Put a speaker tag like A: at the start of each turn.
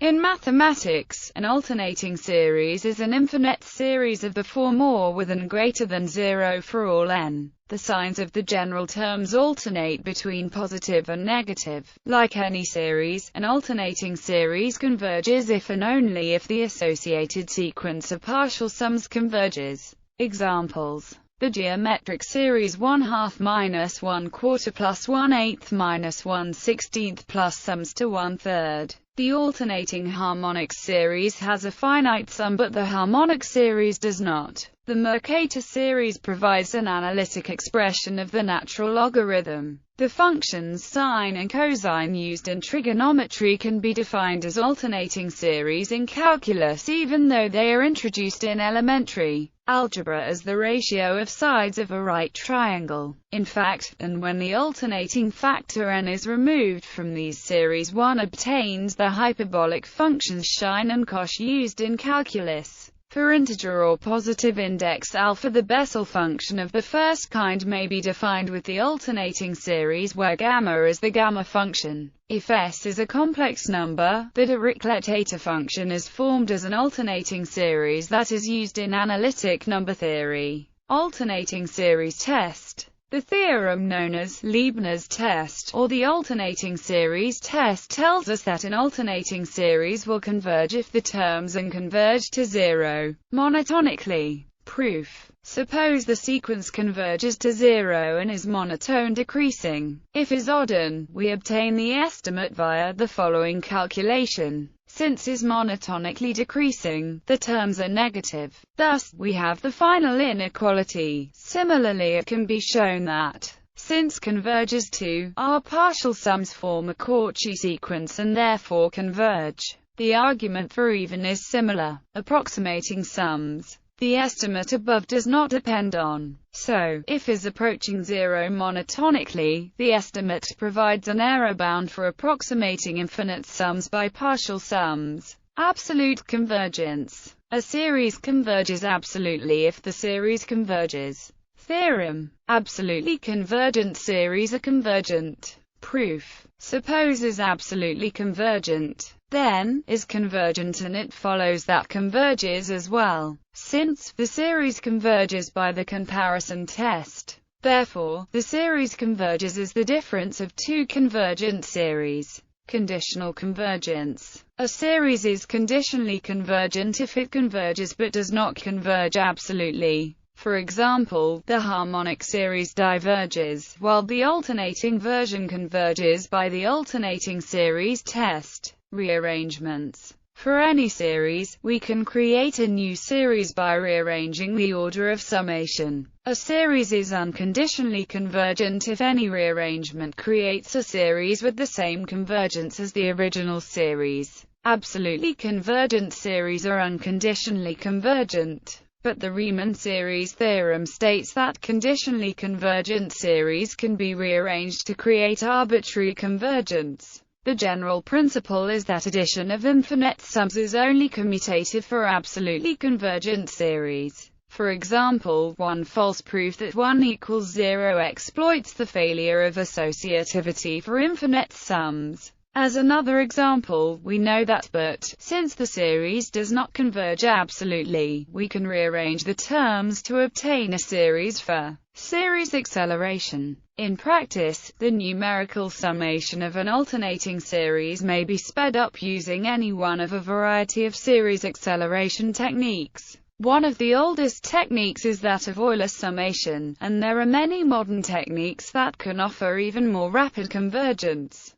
A: In mathematics, an alternating series is an infinite series of the form or with n greater than 0 for all n. The signs of the general terms alternate between positive and negative. Like any series, an alternating series converges if and only if the associated sequence of partial sums converges. Examples: the geometric series 1/2 minus 1/4 plus 1/8 minus 1/16 plus sums to 1/3. The alternating harmonic series has a finite sum but the harmonic series does not. The Mercator series provides an analytic expression of the natural logarithm. The functions sine and cosine used in trigonometry can be defined as alternating series in calculus even though they are introduced in elementary algebra as the ratio of sides of a right triangle. In fact, and when the alternating factor n is removed from these series, one obtains the hyperbolic functions sine and cos used in calculus. For integer or positive index alpha, the Bessel function of the first kind may be defined with the alternating series where gamma is the gamma function. If S is a complex number, the Dirichlet eta function is formed as an alternating series that is used in analytic number theory. Alternating series test. The theorem known as Leibniz's test, or the alternating series test, tells us that an alternating series will converge if the terms n converge to 0. Monotonically proof. Suppose the sequence converges to 0 and is monotone decreasing. If is odd n, we obtain the estimate via the following calculation. Since is monotonically decreasing, the terms are negative. Thus, we have the final inequality. Similarly, it can be shown that, since converges to R, partial sums form a Cauchy sequence and therefore converge. The argument for even is similar. Approximating sums. The estimate above does not depend on. So, if is approaching 0 monotonically, the estimate provides an error bound for approximating infinite sums by partial sums. Absolute convergence. A series converges absolutely if the series converges. Theorem. Absolutely convergent series are convergent. Proof. Suppose is absolutely convergent, then is convergent and it follows that converges as well. Since the series converges by the comparison test, therefore, the series converges is the difference of two convergent series. Conditional convergence. A series is conditionally convergent if it converges but does not converge absolutely. For example, the harmonic series diverges, while the alternating version converges by the alternating series test. Rearrangements. For any series, we can create a new series by rearranging the order of summation. A series is unconditionally convergent if any rearrangement creates a series with the same convergence as the original series. Absolutely convergent series are unconditionally convergent. But the Riemann series theorem states that conditionally convergent series can be rearranged to create arbitrary convergence. The general principle is that addition of infinite sums is only commutative for absolutely convergent series. For example, one false proof that 1 equals 0 exploits the failure of associativity for infinite sums. As another example, we know that but, since the series does not converge absolutely, we can rearrange the terms to obtain a series for series acceleration. In practice, the numerical summation of an alternating series may be sped up using any one of a variety of series acceleration techniques. One of the oldest techniques is that of Euler summation, and there are many modern techniques that can offer even more rapid convergence.